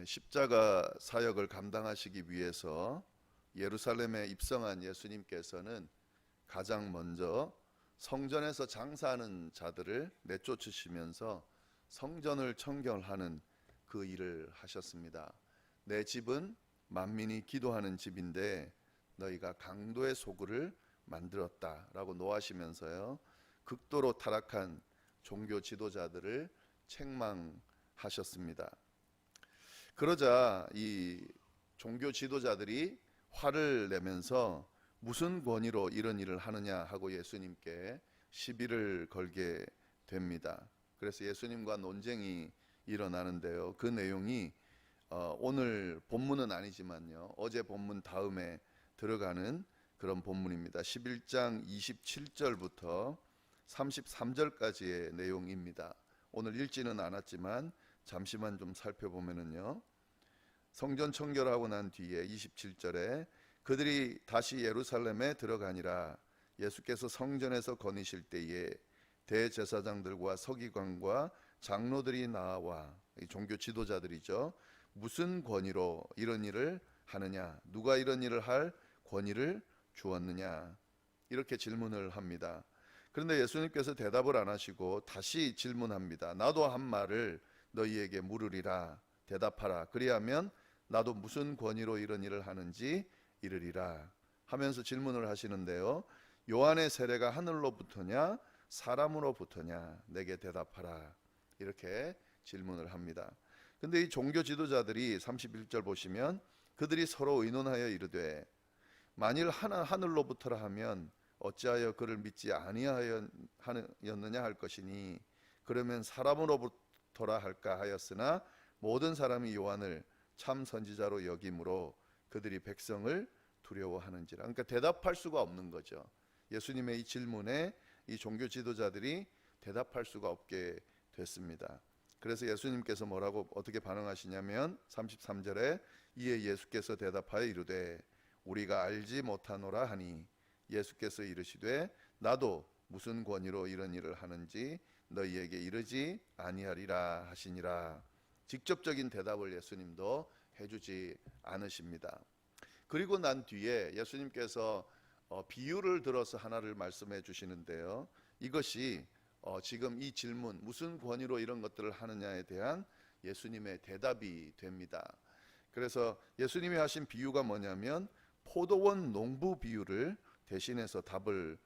십자가 사역을 감당하시기 위해서 예루살렘에 입성한 예수님께서는 가장 먼저 성전에서 장사하는 자들을 내쫓으시면서 성전을 청결하는 그 일을 하셨습니다. 내 집은 만민이 기도하는 집인데 너희가 강도의 소굴을 만들었다라고 노하시면서요, 극도로 타락한 종교 지도자들을 책망하셨습니다. 그러자 이 종교 지도자들이 화를 내면서 무슨 권위로 이런 일을 하느냐 하고 예수님께 시비를 걸게 됩니다. 그래서 예수님과 논쟁이 일어나는데요, 그 내용이 오늘 본문은 아니지만요, 어제 본문 다음에 들어가는 그런 본문입니다. 11장 27절부터 33절까지의 내용입니다. 오늘 읽지는 않았지만 잠시만 좀 살펴보면은요, 성전 청결하고 난 뒤에 27절에 그들이 다시 예루살렘에 들어가니라. 예수께서 성전에서 거니실 때에 대제사장들과 서기관과 장로들이 나와, 이 종교 지도자들이죠, 무슨 권위로 이런 일을 하느냐, 누가 이런 일을 할 권위를 주었느냐, 이렇게 질문을 합니다. 그런데 예수님께서 대답을 안 하시고 다시 질문합니다. 나도 한 말을 너희에게 물으리라. 대답하라. 그리하면 나도 무슨 권위로 이런 일을 하는지 이르리라 하면서 질문을 하시는데요, 요한의 세례가 하늘로부터냐 사람으로부터냐, 내게 대답하라, 이렇게 질문을 합니다. 근데 이 종교 지도자들이 31절 보시면 그들이 서로 의논하여 이르되 만일 하늘로부터라 하면 어찌하여 그를 믿지 아니하였느냐 할 것이니, 그러면 사람으로부터라 할까 하였으나 모든 사람이 요한을 참 선지자로 여김으로 그들이 백성을 두려워하는지라. 그러니까 대답할 수가 없는 거죠. 예수님의 이 질문에 이 종교 지도자들이 대답할 수가 없게 됐습니다. 그래서 예수님께서 뭐라고 어떻게 반응하시냐면 33절에 이에 예수께서 대답하여 이르되 우리가 알지 못하노라 하니, 예수께서 이르시되 나도 무슨 권위로 이런 일을 하는지 너희에게 이르지 아니하리라 하시니라. 직접적인 대답을 예수님도 해주지 않으십니다. 그리고 난 뒤에 예수님께서 비유를 들어서 하나를 말씀해 주시는데요, 이것이 지금 이 질문 무슨 권위로 이런 것들을 하느냐에 대한 예수님의 대답이 됩니다. 그래서 예수님이 하신 비유가 뭐냐면 포도원 농부 비유를 대신해서 답을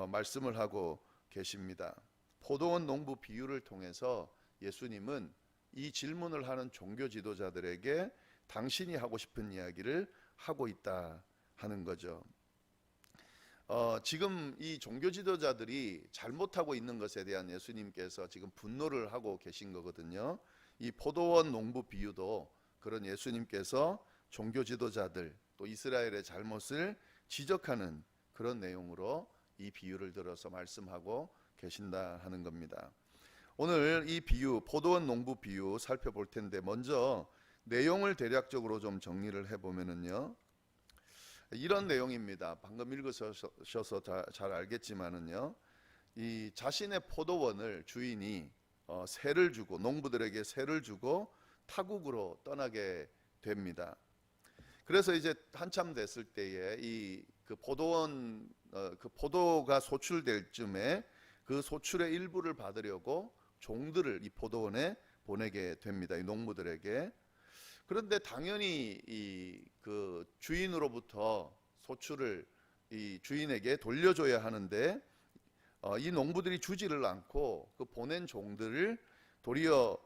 말씀을 하고 계십니다. 포도원 농부 비유를 통해서 예수님은 이 질문을 하는 종교 지도자들에게 당신이 하고 싶은 이야기를 하고 있다 하는 거죠. 지금 이 종교 지도자들이 잘못하고 있는 것에 대한 예수님께서 지금 분노를 하고 계신 거거든요. 이 포도원 농부 비유도 그런 예수님께서 종교 지도자들 또 이스라엘의 잘못을 지적하는 그런 내용으로 이 비유를 들어서 말씀하고 계신다 하는 겁니다. 오늘 이 비유, 포도원 농부 비유 살펴볼 텐데 먼저 내용을 대략적으로 좀 정리를 해보면은요, 이런 내용입니다. 방금 읽으셔서 잘 알겠지만은요, 이 자신의 포도원을 주인이 세를 주고, 농부들에게 세를 주고 타국으로 떠나게 됩니다. 그래서 이제 한참 됐을 때에 이 그 포도원 그 포도가 소출될 쯤에 그 소출의 일부를 받으려고 종들을 이 포도원에 보내게 됩니다. 이 농부들에게. 그런데 당연히 이 그 주인으로부터 소출을 이 주인에게 돌려줘야 하는데 이 농부들이 주지를 않고 그 보낸 종들을 도리어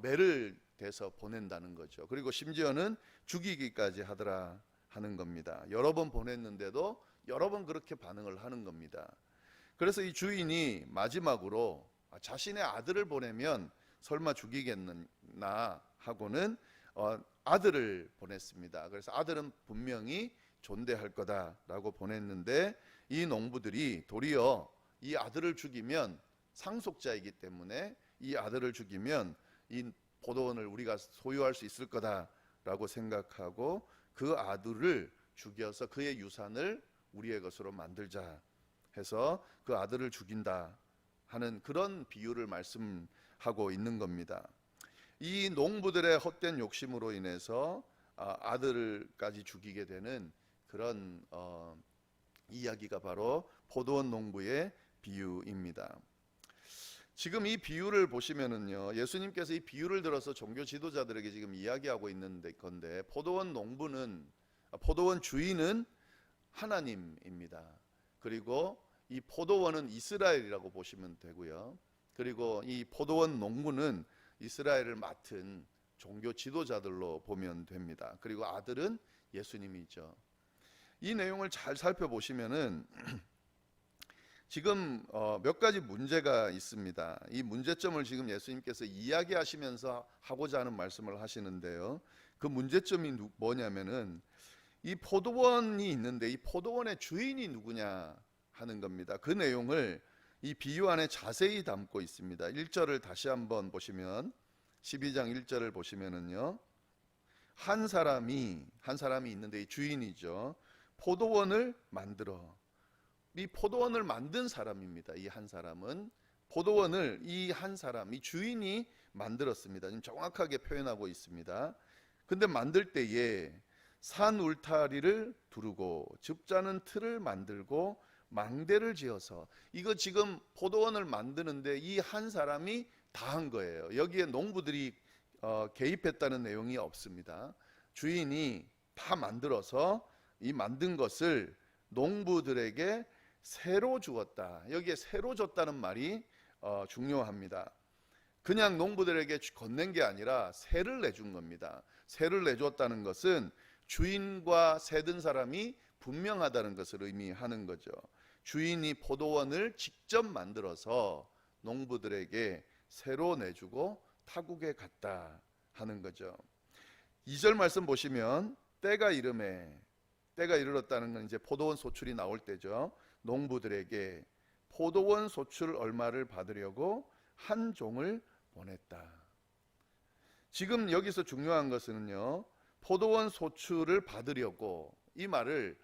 매를 대서 보낸다는 거죠. 그리고 심지어는 죽이기까지 하더라 하는 겁니다. 여러 번 보냈는데도 여러 번 그렇게 반응을 하는 겁니다. 그래서 이 주인이 마지막으로 자신의 아들을 보내면 설마 죽이겠나 하고는 아들을 보냈습니다. 그래서 아들은 분명히 존대할 거다라고 보냈는데 이 농부들이 도리어 이 아들을 죽이면 상속자이기 때문에 이 아들을 죽이면 이 포도원을 우리가 소유할 수 있을 거다라고 생각하고 그 아들을 죽여서 그의 유산을 우리의 것으로 만들자 해서 그 아들을 죽인다 하는 그런 비유를 말씀하고 있는 겁니다. 이 농부들의 헛된 욕심으로 인해서 아들까지 죽이게 되는 그런 이야기가 바로 포도원 농부의 비유입니다. 지금 이 비유를 보시면은요, 예수님께서 이 비유를 들어서 종교 지도자들에게 지금 이야기하고 있는 건데, 포도원 주인은 하나님입니다. 그리고 이 포도원은 이스라엘이라고 보시면 되고요. 그리고 이 포도원 농부는 이스라엘을 맡은 종교 지도자들로 보면 됩니다. 그리고 아들은 예수님이죠. 이 내용을 잘 살펴보시면은 지금 몇 가지 문제가 있습니다. 이 문제점을 지금 예수님께서 이야기하시면서 하고자 하는 말씀을 하시는데요. 그 문제점이 뭐냐면은 이 포도원이 있는데 이 포도원의 주인이 누구냐 하는 겁니다. 그 내용을 이 비유 안에 자세히 담고 있습니다. 1절을 다시 한번 보시면 12장 1절을 보시면은요. 한 사람이 있는데 이 주인이죠. 포도원을 만들어. 이 포도원을 만든 사람입니다. 이 한 사람은 포도원을 이 주인이 만들었습니다. 지금 정확하게 표현하고 있습니다. 근데 만들 때에 산 울타리를 두르고 즙 짜는 틀을 만들고 망대를 지어서, 이거 지금 포도원을 만드는데 이 한 사람이 다 한 거예요. 여기에 농부들이 개입했다는 내용이 없습니다. 주인이 다 만들어서 이 만든 것을 농부들에게 새로 주었다. 여기에 새로 줬다는 말이 중요합니다. 그냥 농부들에게 건넨 게 아니라 새를 내준 겁니다. 새를 내줬다는 것은 주인과 새든 사람이 분명하다는 것을 의미하는 거죠. 주인이 포도원을 직접 만들어서 농부들에게 새로 내주고 타국에 갔다 하는 거죠. 2절 말씀 보시면 때가 이르렀다는 건 이제 포도원 소출이 나올 때죠. 농부들에게 포도원 소출 얼마를 받으려고 한 종을 보냈다. 지금 여기서 중요한 것은요, 포도원 소출을 받으려고, 이 말을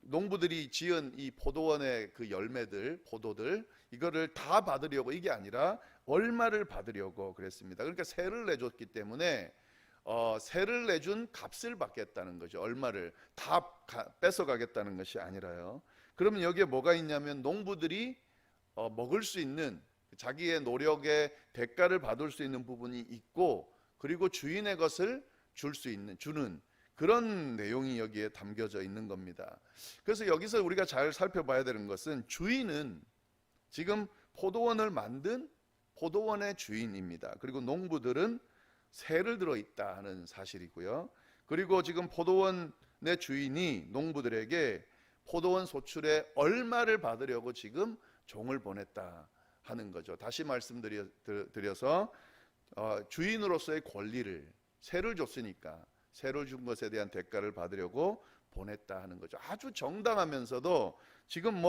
농부들이 지은 이 포도원의 그 열매들, 포도들, 이거를 다 받으려고, 이게 아니라 얼마를 받으려고 그랬습니다. 그러니까 세를 내줬기 때문에 세를 내준 값을 받겠다는 거죠. 얼마를 다 뺏어가겠다는 것이 아니라요. 그러면 여기에 뭐가 있냐면 농부들이 먹을 수 있는, 자기의 노력의 대가를 받을 수 있는 부분이 있고, 그리고 주인의 것을 주는 그런 내용이 여기에 담겨져 있는 겁니다. 그래서 여기서 우리가 잘 살펴봐야 되는 것은 주인은 지금 포도원을 만든 포도원의 주인입니다. 그리고 농부들은 새를 들어 있다 하는 사실이고요. 그리고 지금 포도원의 주인이 농부들에게 포도원 소출에 얼마를 받으려고 지금 종을 보냈다 하는 거죠. 다시 말씀드려서 주인으로서의 권리를, 새를 줬으니까 새를 준 것에 대한 대가를 받으려고 보냈다 하는 거죠. 아주 정당하면서도 지금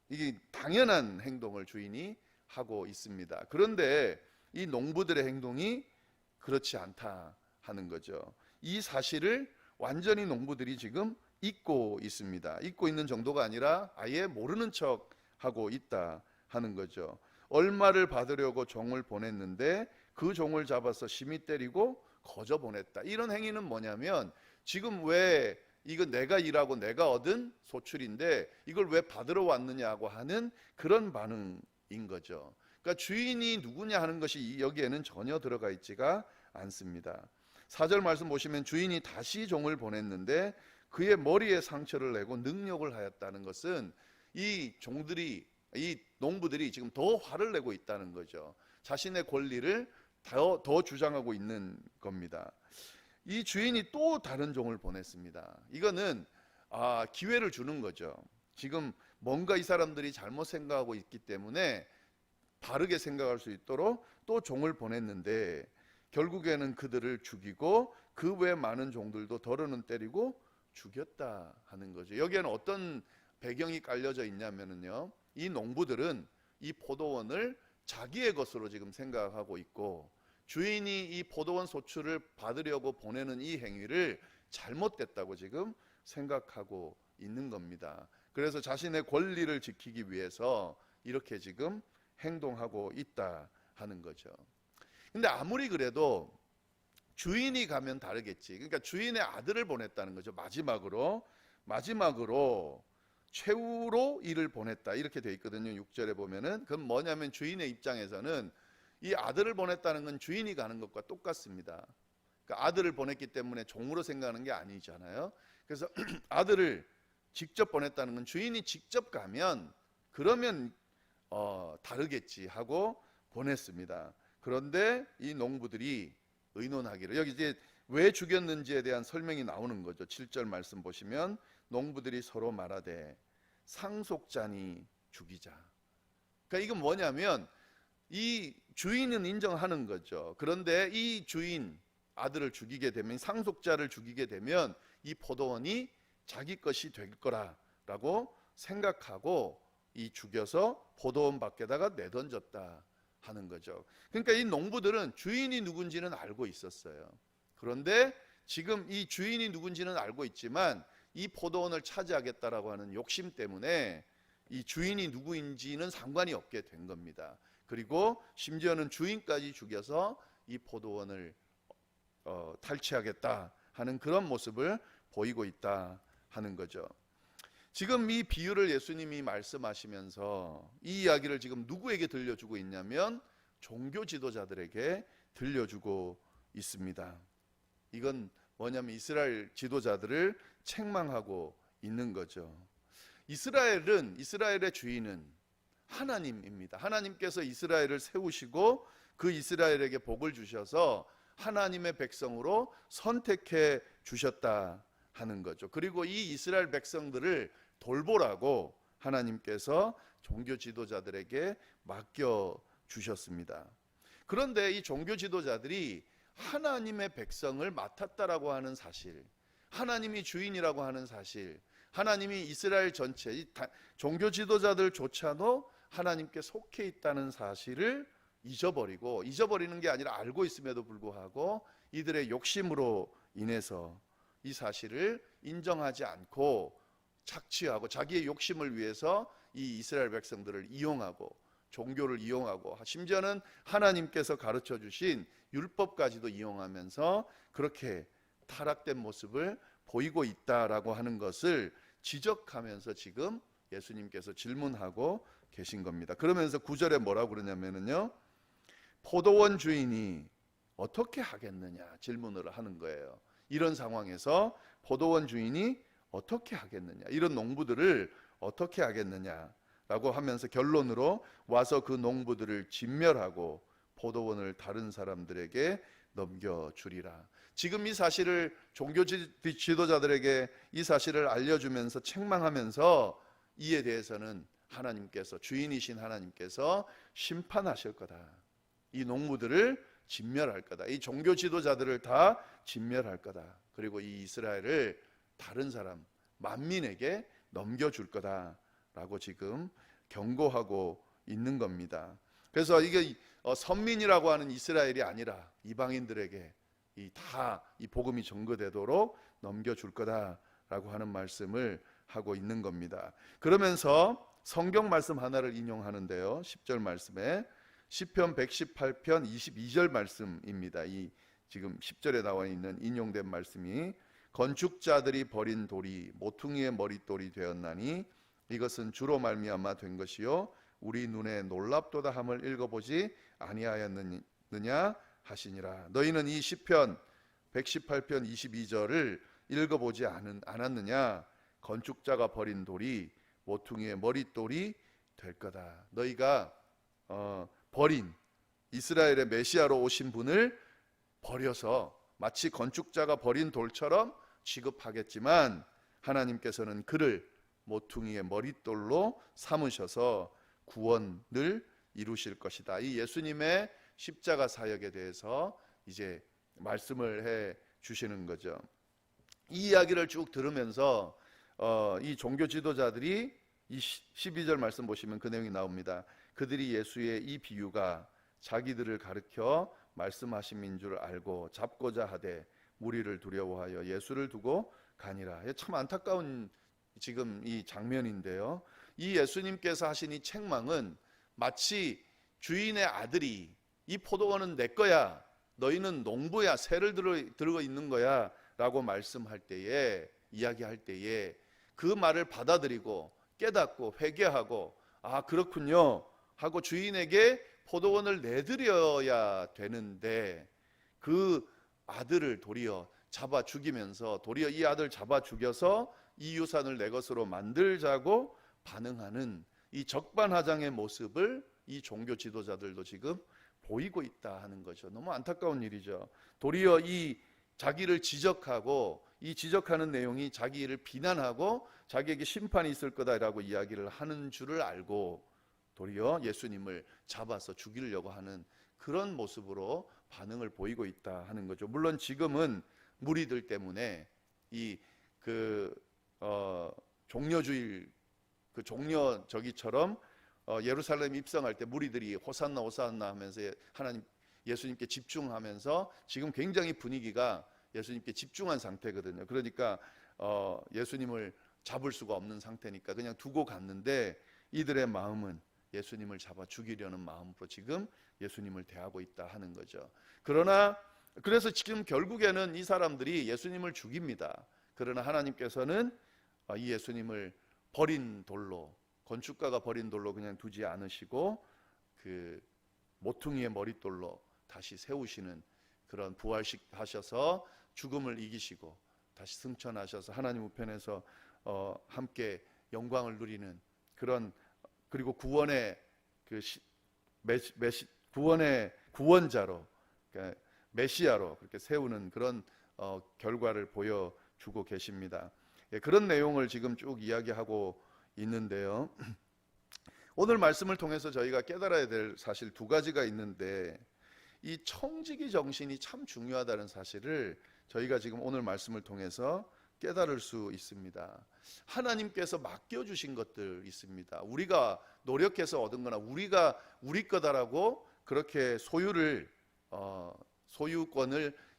이게 당연한 행동을 주인이 하고 있습니다. 그런데 이 농부들의 행동이 그렇지 않다 하는 거죠. 이 사실을 완전히 농부들이 지금 잊고 있습니다. 잊고 있는 정도가 아니라 아예 모르는 척 하고 있다 하는 거죠. 얼마를 받으려고 종을 보냈는데 그 종을 잡아서 심히 때리고 거저 보냈다. 이런 행위는 뭐냐면, 지금 왜 이거 내가 일하고 내가 얻은 소출인데 이걸 왜 받으러 왔느냐고 하는 그런 반응인 거죠. 그러니까 주인이 누구냐 하는 것이 여기에는 전혀 들어가 있지가 않습니다. 4절 말씀 보시면 주인이 다시 종을 보냈는데 그의 머리에 상처를 내고 능욕을 하였다는 것은 이 농부들이 지금 더 화를 내고 있다는 거죠. 자신의 권리를 더 주장하고 있는 겁니다. 이 주인이 또 다른 종을 보냈습니다. 이거는 기회를 주는 거죠. 지금 뭔가 이 사람들이 잘못 생각하고 있기 때문에 바르게 생각할 수 있도록 또 종을 보냈는데 결국에는 그들을 죽이고 그 외 많은 종들도 더러는 때리고 죽였다 하는 거죠. 여기에는 어떤 배경이 깔려져 있냐면요, 이 농부들은 이 포도원을 자기의 것으로 지금 생각하고 있고, 주인이 이 포도원 소출을 받으려고 보내는 이 행위를 잘못됐다고 지금 생각하고 있는 겁니다. 그래서 자신의 권리를 지키기 위해서 이렇게 지금 행동하고 있다 하는 거죠. 근데 아무리 그래도 주인이 가면 다르겠지. 그러니까 주인의 아들을 보냈다는 거죠. 마지막으로 최후로 이를 보냈다 이렇게 돼 있거든요. 6절에 보면은. 그건 뭐냐면 주인의 입장에서는 이 아들을 보냈다는 건 주인이 가는 것과 똑같습니다. 그러니까 아들을 보냈기 때문에 종으로 생각하는 게 아니잖아요. 그래서 아들을 직접 보냈다는 건 주인이 직접 가면 그러면 다르겠지 하고 보냈습니다. 그런데 이 농부들이 의논하기를, 여기 이제 왜 죽였는지에 대한 설명이 나오는 거죠. 7절 말씀 보시면 농부들이 서로 말하되 상속자니 죽이자. 그러니까 이건 뭐냐면 이 주인은 인정하는 거죠. 그런데 이 주인 아들을 죽이게 되면, 상속자를 죽이게 되면 이 포도원이 자기 것이 될 거라고 생각하고 이 죽여서 포도원 밖에다가 내던졌다 하는 거죠. 그러니까 이 농부들은 주인이 누군지는 알고 있었어요. 그런데 지금 이 주인이 누군지는 알고 있지만 이 포도원을 차지하겠다라고 하는 욕심 때문에 이 주인이 누구인지는 상관이 없게 된 겁니다. 그리고 심지어는 주인까지 죽여서 이 포도원을 탈취하겠다 하는 그런 모습을 보이고 있다 하는 거죠. 지금 이 비유를 예수님이 말씀하시면서 이 이야기를 지금 누구에게 들려주고 있냐면 종교 지도자들에게 들려주고 있습니다. 이건 뭐냐면 이스라엘 지도자들을 책망하고 있는 거죠. 이스라엘의 주인은 하나님입니다. 하나님께서 이스라엘을 세우시고 그 이스라엘에게 복을 주셔서 하나님의 백성으로 선택해 주셨다 하는 거죠. 그리고 이 이스라엘 백성들을 돌보라고 하나님께서 종교 지도자들에게 맡겨 주셨습니다. 그런데 이 종교 지도자들이 하나님의 백성을 맡았다라고 하는 사실, 하나님이 주인이라고 하는 사실, 하나님이 이스라엘 전체 종교 지도자들조차도 하나님께 속해 있다는 사실을 잊어버리는 게 아니라 알고 있음에도 불구하고 이들의 욕심으로 인해서 이 사실을 인정하지 않고 착취하고 자기의 욕심을 위해서 이 이스라엘 백성들을 이용하고 종교를 이용하고 심지어는 하나님께서 가르쳐 주신 율법까지도 이용하면서 그렇게 타락된 모습을 보이고 있다라고 하는 것을 지적하면서 지금 예수님께서 질문하고 계신 겁니다. 그러면서 9절에 뭐라고 그러냐면요, 포도원 주인이 어떻게 하겠느냐 질문을 하는 거예요. 이런 상황에서 포도원 주인이 어떻게 하겠느냐, 이런 농부들을 어떻게 하겠느냐라고 하면서 결론으로 와서 그 농부들을 진멸하고 포도원을 다른 사람들에게 넘겨주리라. 지금 이 사실을 종교 지도자들에게 이 사실을 알려주면서 책망하면서 이에 대해서는 하나님께서, 주인이신 하나님께서 심판하실 거다. 이 농부들을 진멸할 거다. 이 종교 지도자들을 다 진멸할 거다. 그리고 이 이스라엘을 다른 사람, 만민에게 넘겨줄 거다라고 지금 경고하고 있는 겁니다. 그래서 이게 선민이라고 하는 이스라엘이 아니라 이방인들에게 이 복음이 전거되도록 넘겨줄 거다라고 하는 말씀을 하고 있는 겁니다. 그러면서 성경 말씀 하나를 인용하는데요, 10절 말씀에 시편 118편 22절 말씀입니다. 이 지금 10절에 나와 있는 인용된 말씀이 건축자들이 버린 돌이 모퉁이의 머릿돌이 되었나니 이것은 주로 말미암아 된 것이요 우리 눈에 놀랍도다 함을 읽어보지 아니하였느냐 하시니라. 너희는 이 시편 118편 22절을 읽어보지 않았느냐? 건축자가 버린 돌이 모퉁이의 머릿돌이 될 거다. 너희가 버린 이스라엘의 메시아로 오신 분을 버려서 마치 건축자가 버린 돌처럼 취급하겠지만 하나님께서는 그를 모퉁이의 머릿돌로 삼으셔서 구원을 이루실 것이다. 이 예수님의 십자가 사역에 대해서 이제 말씀을 해 주시는 거죠. 이 이야기를 쭉 들으면서 이 종교 지도자들이 이 12절 말씀 보시면 그 내용이 나옵니다. 그들이 예수의 이 비유가 자기들을 가르쳐 말씀하심인 줄 알고 잡고자 하되 무리를 두려워하여 예수를 두고 가니라. 참 안타까운 지금 이 장면인데요, 이 예수님께서 하신 이 책망은 마치 주인의 아들이 이 포도원은 내 거야, 너희는 농부야, 새를 들고 있는 거야 라고 말씀할 때에, 이야기할 때에 그 말을 받아들이고 깨닫고 회개하고, 아 그렇군요 하고 주인에게 포도원을 내드려야 되는데, 그 아들을 도리어 잡아 죽이면서, 도리어 이 아들 잡아 죽여서 이 유산을 내 것으로 만들자고 반응하는 이 적반하장의 모습을 이 종교 지도자들도 지금 보이고 있다 하는 거죠. 너무 안타까운 일이죠. 도리어 이 자기를 지적하고, 이 지적하는 내용이 자기를 비난하고 자기에게 심판이 있을 거다라고 이야기를 하는 줄을 알고 도리어 예수님을 잡아서 죽이려고 하는 그런 모습으로 반응을 보이고 있다 하는 거죠. 물론 지금은 무리들 때문에 이 종려주일, 그 종려 저기처럼 예루살렘 입성할 때 무리들이 호산나 호산나 하면서 하나님, 예수님께 집중하면서 지금 굉장히 분위기가 예수님께 집중한 상태거든요. 그러니까 예수님을 잡을 수가 없는 상태니까 그냥 두고 갔는데, 이들의 마음은 예수님을 잡아 죽이려는 마음으로 지금 예수님을 대하고 있다 하는 거죠. 그래서 지금 결국에는 이 사람들이 예수님을 죽입니다. 그러나 하나님께서는 이 예수님을 버린 돌로, 건축가가 버린 돌로 그냥 두지 않으시고 그 모퉁이의 머릿돌로 다시 세우시는, 그런 부활하셔서 죽음을 이기시고 다시 승천하셔서 하나님 우편에서 함께 영광을 누리는 그런, 그리고 구원의 구원의 구원자로, 그러니까 메시아로 그렇게 세우는 그런 결과를 보여주고 계십니다. 그런 내용을 지금 쭉 이야기하고 있는데요. 오늘 말씀을 통해서 저희가 깨달아야 될 사실 두 가지가 있는데, 이 청지기 정신이 참 중요하다는 사실을 저희가 지금 오늘 말씀을 통해서 깨달을 수 있습니다. 하나님께서 맡겨주신 것들 있습니다. 우리가 노력해서 얻은 거나 우리가 우리 거다라고 그렇게 소유권을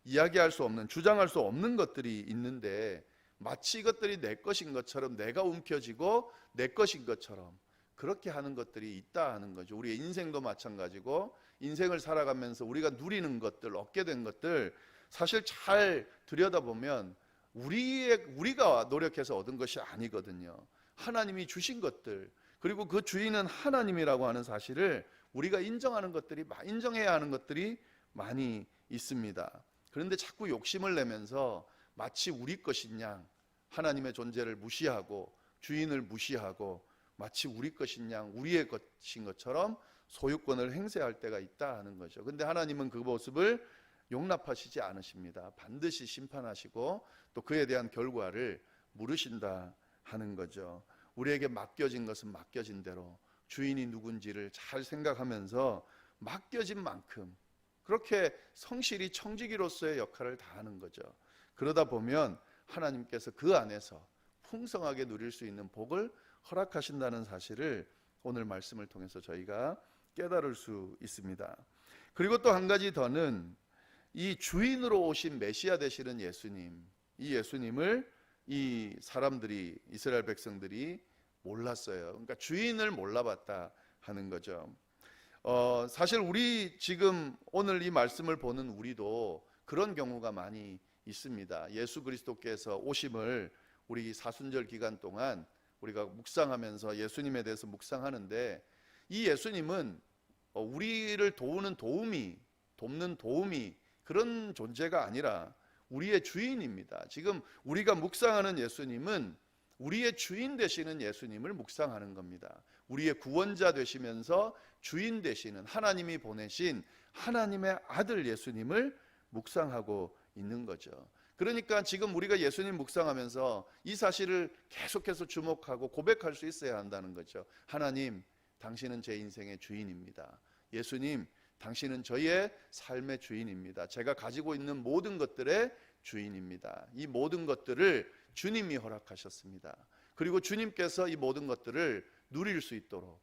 이야기할 수 없는, 주장할 수 없는 것들이 있는데, 마치 이것들이 내 것인 것처럼, 내가 움켜쥐고 내 것인 것처럼 그렇게 하는 것들이 있다 하는 거죠. 우리의 인생도 마찬가지고, 인생을 살아가면서 우리가 누리는 것들, 얻게 된 것들, 사실 잘 들여다보면 우리가 노력해서 얻은 것이 아니거든요. 하나님이 주신 것들, 그리고 그 주인은 하나님이라고 하는 사실을 우리가 인정해야 하는 것들이 많이 있습니다. 그런데 자꾸 욕심을 내면서 마치 우리 것인 양 하나님의 존재를 무시하고 주인을 무시하고, 마치 우리 것인 양 우리의 것인 것처럼 소유권을 행세할 때가 있다 하는 거죠. 근데 하나님은 그 모습을 용납하시지 않으십니다. 반드시 심판하시고 또 그에 대한 결과를 물으신다 하는 거죠. 우리에게 맡겨진 것은 맡겨진 대로 주인이 누군지를 잘 생각하면서 맡겨진 만큼 그렇게 성실히 청지기로서의 역할을 다하는 거죠. 그러다 보면 하나님께서 그 안에서 풍성하게 누릴 수 있는 복을 허락하신다는 사실을 오늘 말씀을 통해서 저희가 깨달을 수 있습니다. 그리고 또 한 가지 더는, 이 주인으로 오신 메시아 되시는 예수님, 이 예수님을 이 사람들이, 이스라엘 백성들이 몰랐어요. 그러니까 주인을 몰라봤다 하는 거죠. 사실 우리 지금 오늘 이 말씀을 보는 우리도 그런 경우가 많이 있습니다. 예수 그리스도께서 오심을 우리 사순절 기간 동안 우리가 묵상하면서 예수님에 대해서 묵상하는데, 이 예수님은 우리를 돕는 도움이 그런 존재가 아니라 우리의 주인입니다. 지금 우리가 묵상하는 예수님은 우리의 주인 되시는 예수님을 묵상하는 겁니다. 우리의 구원자 되시면서 주인 되시는, 하나님이 보내신 하나님의 아들 예수님을 묵상하고 있는 거죠. 그러니까 지금 우리가 예수님 묵상하면서 이 사실을 계속해서 주목하고 고백할 수 있어야 한다는 거죠. 하나님, 당신은 제 인생의 주인입니다. 예수님, 당신은 저의 삶의 주인입니다. 제가 가지고 있는 모든 것들의 주인입니다. 이 모든 것들을 주님이 허락하셨습니다. 그리고 주님께서 이 모든 것들을 누릴 수 있도록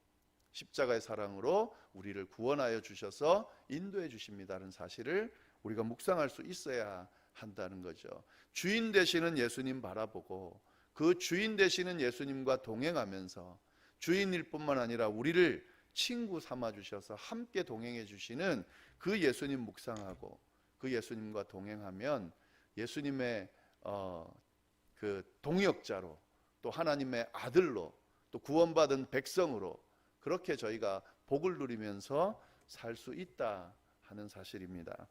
십자가의 사랑으로 우리를 구원하여 주셔서 인도해 주십니다는 사실을 우리가 묵상할 수 있어야 한다는 거죠. 주인 되시는 예수님 바라보고 그 주인 되시는 예수님과 동행하면서 주인일 뿐만 아니라 우리를 친구 삼아 주셔서 함께 동행해 주시는 그 예수님 묵상하고 그 예수님과 동행하면 예수님의 그 동역자로, 또 하나님의 아들로, 또 구원받은 백성으로 그렇게 저희가 복을 누리면서 살 수 있다 하는 사실입니다.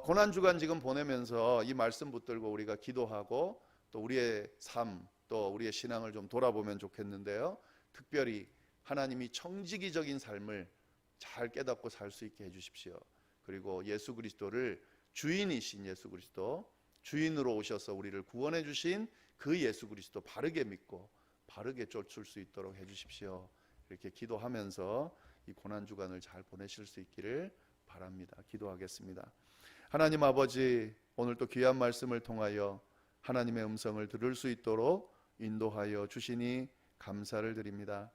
고난주간 지금 보내면서 이 말씀 붙들고 우리가 기도하고 또 우리의 삶, 또 우리의 신앙을 좀 돌아보면 좋겠는데요. 특별히 하나님이 청지기적인 삶을 잘 깨닫고 살 수 있게 해주십시오. 그리고 예수 그리스도를 주인이신 예수 그리스도, 주인으로 오셔서 우리를 구원해 주신 그 예수 그리스도 바르게 믿고 바르게 쫓을 수 있도록 해주십시오. 이렇게 기도하면서 이 고난주간을 잘 보내실 수 있기를 바랍니다. 기도하겠습니다. 하나님 아버지, 오늘 또 귀한 말씀을 통하여 하나님의 음성을 들을 수 있도록 인도하여 주시니 감사를 드립니다.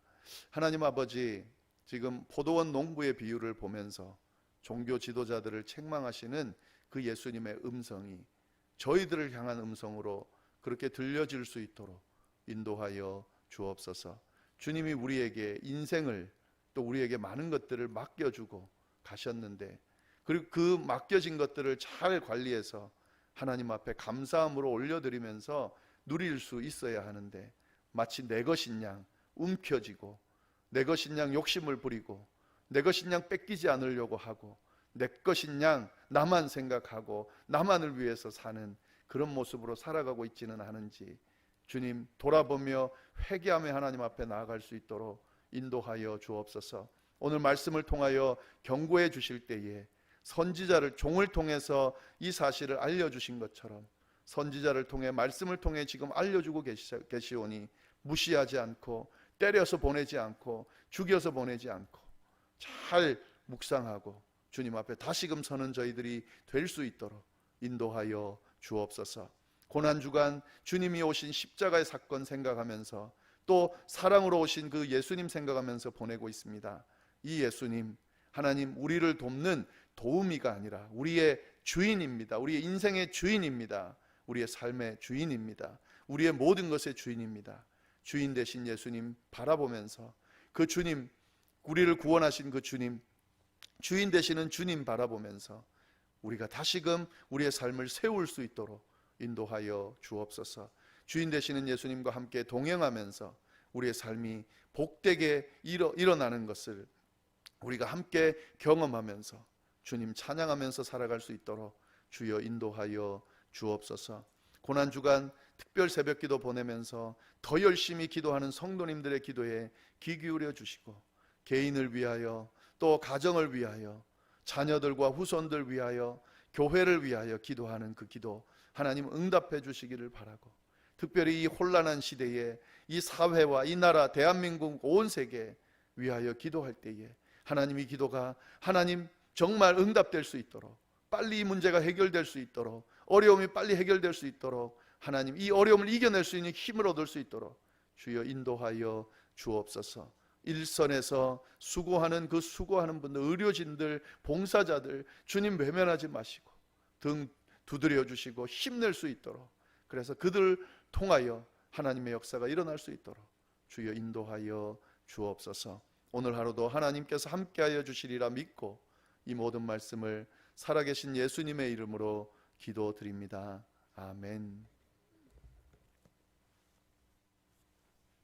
하나님 아버지, 지금 포도원 농부의 비유를 보면서 종교 지도자들을 책망하시는 그 예수님의 음성이 저희들을 향한 음성으로 그렇게 들려질 수 있도록 인도하여 주옵소서. 주님이 우리에게 인생을, 또 우리에게 많은 것들을 맡겨주고 가셨는데, 그리고 그 맡겨진 것들을 잘 관리해서 하나님 앞에 감사함으로 올려드리면서 누릴 수 있어야 하는데, 마치 내 것인 양 움켜쥐고 내 것인 양 욕심을 부리고 내 것인 양 뺏기지 않으려고 하고 내 것인 양 나만 생각하고 나만을 위해서 사는 그런 모습으로 살아가고 있지는 않은지 주님 돌아보며 회개하며 하나님 앞에 나아갈 수 있도록 인도하여 주옵소서. 오늘 말씀을 통하여 경고해 주실 때에 선지자를, 종을 통해서 이 사실을 알려주신 것처럼 선지자를 통해, 말씀을 통해 지금 알려주고 계시오니 무시하지 않고 때려서 보내지 않고 죽여서 보내지 않고 잘 묵상하고 주님 앞에 다시금 서는 저희들이 될 수 있도록 인도하여 주옵소서. 고난주간 주님이 오신 십자가의 사건 생각하면서 또 사랑으로 오신 그 예수님 생각하면서 보내고 있습니다. 이 예수님, 하나님, 우리를 돕는 도우미가 아니라 우리의 주인입니다. 우리의 인생의 주인입니다. 우리의 삶의 주인입니다. 우리의 모든 것의 주인입니다. 주인 되신 예수님 바라보면서 그 주님, 우리를 구원하신 그 주님, 주인 되시는 주님 바라보면서 우리가 다시금 우리의 삶을 세울 수 있도록 인도하여 주옵소서. 주인 되시는 예수님과 함께 동행하면서 우리의 삶이 복되게 일어나는 것을 우리가 함께 경험하면서 주님 찬양하면서 살아갈 수 있도록 주여 인도하여 주옵소서. 고난주간 특별 새벽기도 보내면서 더 열심히 기도하는 성도님들의 기도에 귀 기울여 주시고 개인을 위하여, 또 가정을 위하여, 자녀들과 후손들 위하여, 교회를 위하여 기도하는 그 기도 하나님 응답해 주시기를 바라고, 특별히 이 혼란한 시대에 이 사회와 이 나라 대한민국 온 세계 위하여 기도할 때에 하나님, 이 기도가 하나님 정말 응답될 수 있도록, 빨리 이 문제가 해결될 수 있도록, 어려움이 빨리 해결될 수 있도록 하나님 이 어려움을 이겨낼 수 있는 힘을 얻을 수 있도록 주여 인도하여 주옵소서. 일선에서 수고하는 그 수고하는 분들, 의료진들, 봉사자들 주님 외면하지 마시고 등 두드려 주시고 힘낼 수 있도록, 그래서 그들 통하여 하나님의 역사가 일어날 수 있도록 주여 인도하여 주옵소서. 오늘 하루도 하나님께서 함께하여 주시리라 믿고 이 모든 말씀을 살아계신 예수님의 이름으로 기도드립니다. 아멘.